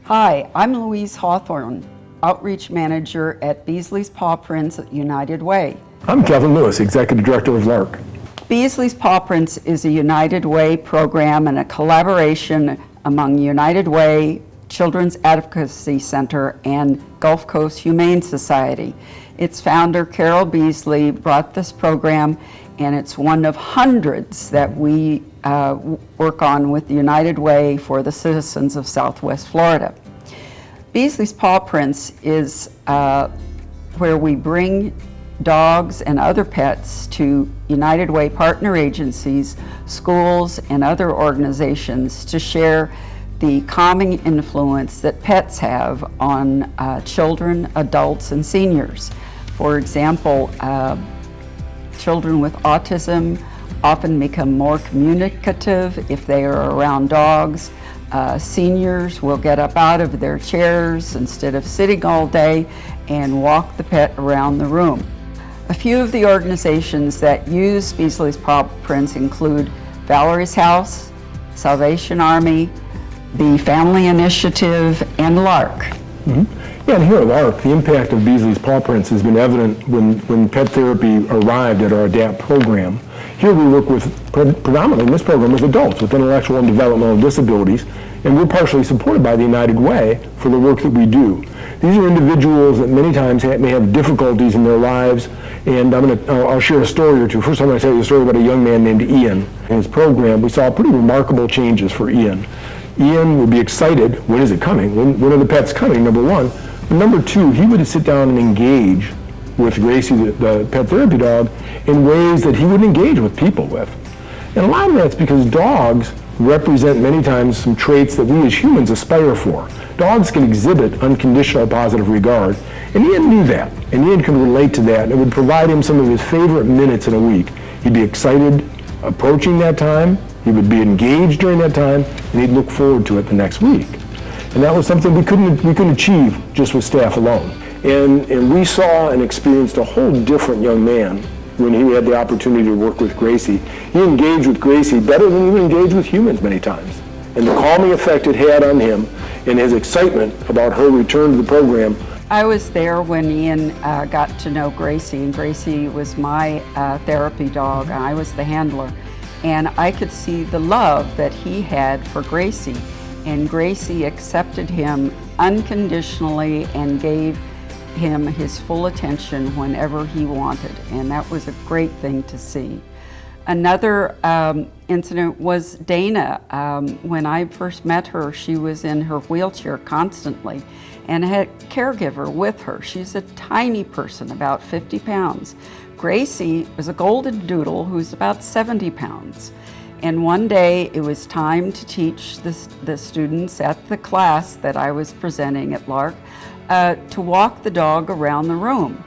Hi, I'm Louise Hawthorne, Outreach Manager at Beesley's Paw Prints at United Way. I'm Kevin Lewis, Executive Director of Larc. Beesley's Paw Prints is a United Way program and a collaboration among United Way, Children's Advocacy Center, and Gulf Coast Humane Society. Its founder, Carol Beesley, brought this program, and it's one of hundreds that we work on with United Way for the citizens of Southwest Florida. Beesley's Paw Prints is where we bring dogs and other pets to United Way partner agencies, schools, and other organizations to share the calming influence that pets have on children, adults, and seniors. For example, children with autism often become more communicative if they are around dogs. Seniors will get up out of their chairs instead of sitting all day and walk the pet around the room. A few of the organizations that use Beesley's Paw Prints include Valerie's House, Salvation Army, the Family Initiative, and Larc. Yeah, and here at Larc, the impact of Beesley's Paw Prints has been evident when pet therapy arrived at our ADAPT program. Here we work with, predominantly in this program, with adults with intellectual and developmental disabilities, and we're partially supported by the United Way for the work that we do. These are individuals that many times may have difficulties in their lives, and I'll share a story or two. First, I'm going to tell you a story about a young man named Ian. In his program, we saw pretty remarkable changes for Ian. Ian would be excited, when is it coming? When are the pets coming, number one. But number two, he would sit down and engage with Gracie, the pet therapy dog, in ways that he wouldn't engage with people with. And a lot of that's because dogs represent many times some traits that we as humans aspire for. Dogs can exhibit unconditional positive regard, and Ian knew that, and Ian could relate to that, and it would provide him some of his favorite minutes in a week. He'd be excited approaching that time, he would be engaged during that time, and he'd look forward to it the next week. And that was something we couldn't achieve just with staff alone. And we saw and experienced a whole different young man when he had the opportunity to work with Gracie. He engaged with Gracie better than he would engage with humans many times. And the calming effect it had on him and his excitement about her return to the program. I was there when Ian got to know Gracie, and Gracie was my therapy dog, and I was the handler. And I could see the love that he had for Gracie. And Gracie accepted him unconditionally and gave him his full attention whenever he wanted. And that was a great thing to see. Another incident was Dana. When I first met her, she was in her wheelchair constantly and had a caregiver with her. She's a tiny person, about 50 pounds. Gracie was a golden doodle who's about 70 pounds. And one day it was time to teach the students at the class that I was presenting at Larc to walk the dog around the room.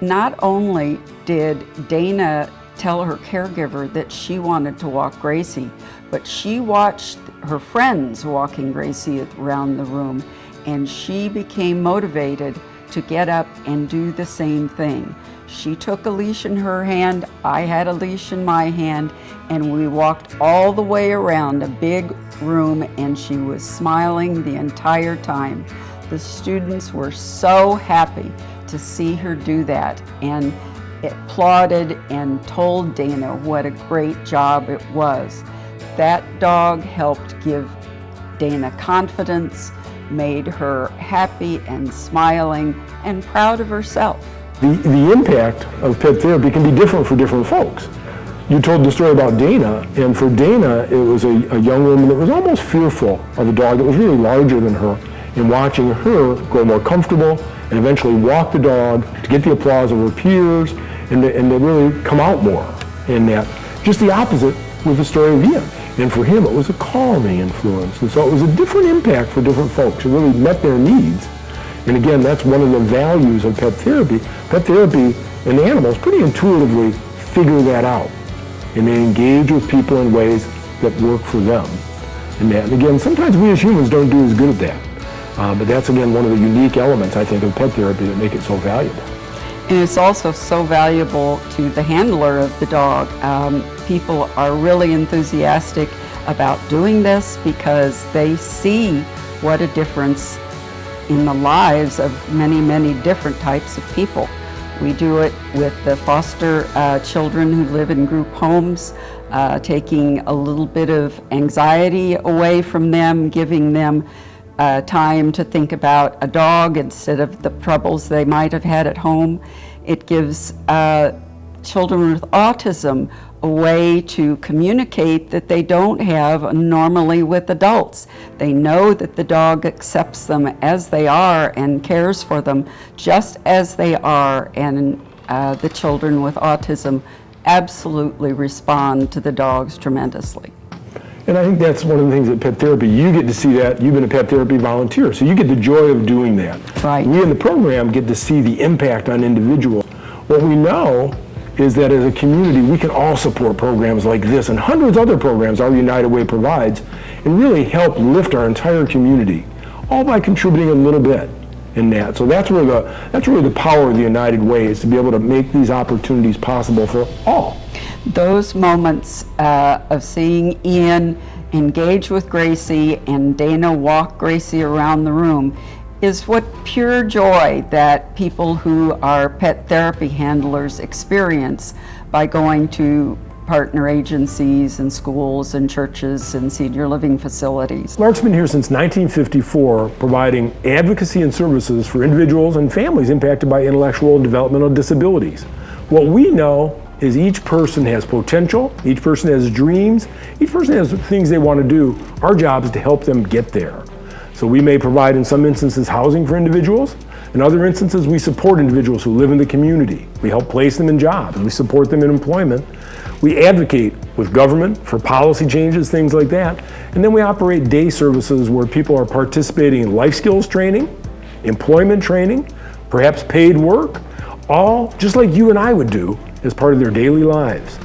Not only did Dana tell her caregiver that she wanted to walk Gracie, but she watched her friends walking Gracie around the room, and she became motivated to get up and do the same thing. She took a leash in her hand, I had a leash in my hand, and we walked all the way around a big room, and she was smiling the entire time. The students were so happy to see her do that, and applauded and told Dana what a great job it was. That dog helped give Dana confidence, made her happy and smiling and proud of herself. The impact of pet therapy can be different for different folks. You told the story about Dana, and for Dana, it was a young woman that was almost fearful of a dog that was really larger than her, and watching her grow more comfortable and eventually walk the dog to get the applause of her peers and to really come out more in that. Just the opposite with the story of Ian. And for him, it was a calming influence. And so it was a different impact for different folks. It really met their needs. And again, that's one of the values of pet therapy. Pet therapy and animals pretty intuitively figure that out. And they engage with people in ways that work for them. And again, sometimes we as humans don't do as good at that. But that's, again, one of the unique elements, I think, of pet therapy that make it so valuable. And it's also so valuable to the handler of the dog. People are really enthusiastic about doing this because they see what a difference in the lives of many, many different types of people. We do it with the foster children who live in group homes, taking a little bit of anxiety away from them, giving them time to think about a dog instead of the troubles they might have had at home. It gives children with autism a way to communicate that they don't have normally with adults. They know that the dog accepts them as they are and cares for them just as they are, and the children with autism absolutely respond to the dogs tremendously. And I think that's one of the things at pet therapy. You get to see that. You've been a pet therapy volunteer, so you get the joy of doing that. Right. We in the program get to see the impact on individuals. What we know is that as a community, we can all support programs like this and hundreds of other programs our United Way provides, and really help lift our entire community, all by contributing a little bit in that. So that's really the power of the United Way, is to be able to make these opportunities possible for all. Those moments of seeing Ian engage with Gracie and Dana walk Gracie around the room is what pure joy that people who are pet therapy handlers experience by going to partner agencies and schools and churches and senior living facilities. Larc's been here since 1954, providing advocacy and services for individuals and families impacted by intellectual and developmental disabilities. What we know is each person has potential, each person has dreams, each person has things they want to do. Our job is to help them get there. So we may provide, in some instances, housing for individuals. In other instances, we support individuals who live in the community. We help place them in jobs. We support them in employment. We advocate with government for policy changes, things like that. And then we operate day services where people are participating in life skills training, employment training, perhaps paid work, all just like you and I would do as part of their daily lives.